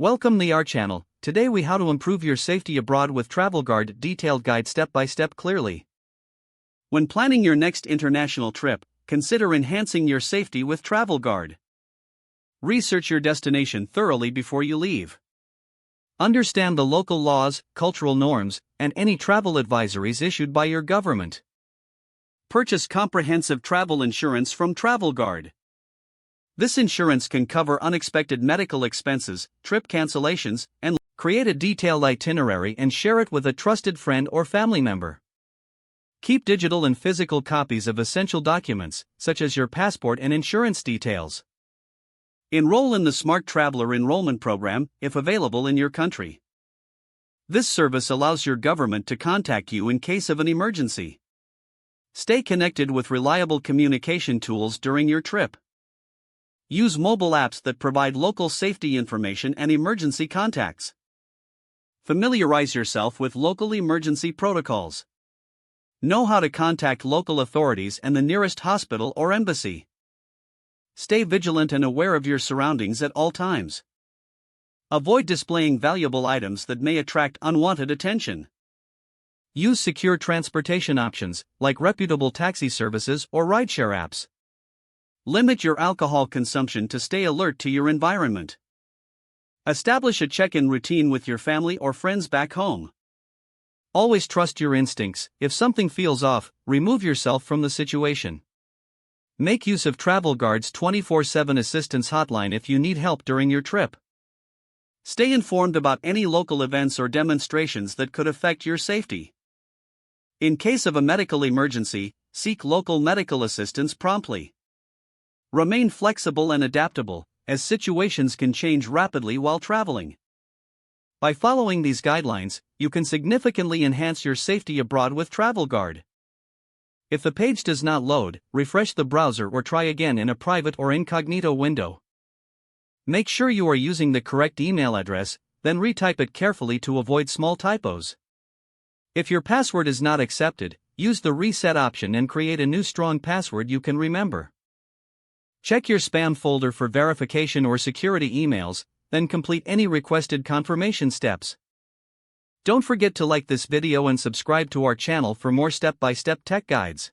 Welcome to our channel. Today we how to improve your safety abroad with Travel Guard detailed guide step by step clearly. When planning your next international trip, consider enhancing your safety with Travel Guard. Research your destination thoroughly before you leave. Understand the local laws, cultural norms, and any travel advisories issued by your government. Purchase comprehensive travel insurance from Travel Guard. This insurance can cover unexpected medical expenses, trip cancellations, and create a detailed itinerary and share it with a trusted friend or family member. Keep digital and physical copies of essential documents, such as your passport and insurance details. Enroll in the Smart Traveler Enrollment Program, if available in your country. This service allows your government to contact you in case of an emergency. Stay connected with reliable communication tools during your trip. Use mobile apps that provide local safety information and emergency contacts. Familiarize yourself with local emergency protocols. Know how to contact local authorities and the nearest hospital or embassy. Stay vigilant and aware of your surroundings at all times. Avoid displaying valuable items that may attract unwanted attention. Use secure transportation options, like reputable taxi services or rideshare apps. Limit your alcohol consumption to stay alert to your environment. Establish a check-in routine with your family or friends back home. Always trust your instincts. If something feels off, remove yourself from the situation. Make use of Travel Guard's 24/7 assistance hotline if you need help during your trip. Stay informed about any local events or demonstrations that could affect your safety. In case of a medical emergency, seek local medical assistance promptly. Remain flexible and adaptable, as situations can change rapidly while traveling. By following these guidelines, you can significantly enhance your safety abroad with Travel Guard. If the page does not load, refresh the browser or try again in a private or incognito window. Make sure you are using the correct email address, then retype it carefully to avoid small typos. If your password is not accepted, use the reset option and create a new strong password you can remember. Check your spam folder for verification or security emails, then complete any requested confirmation steps. Don't forget to like this video and subscribe to our channel for more step-by-step tech guides.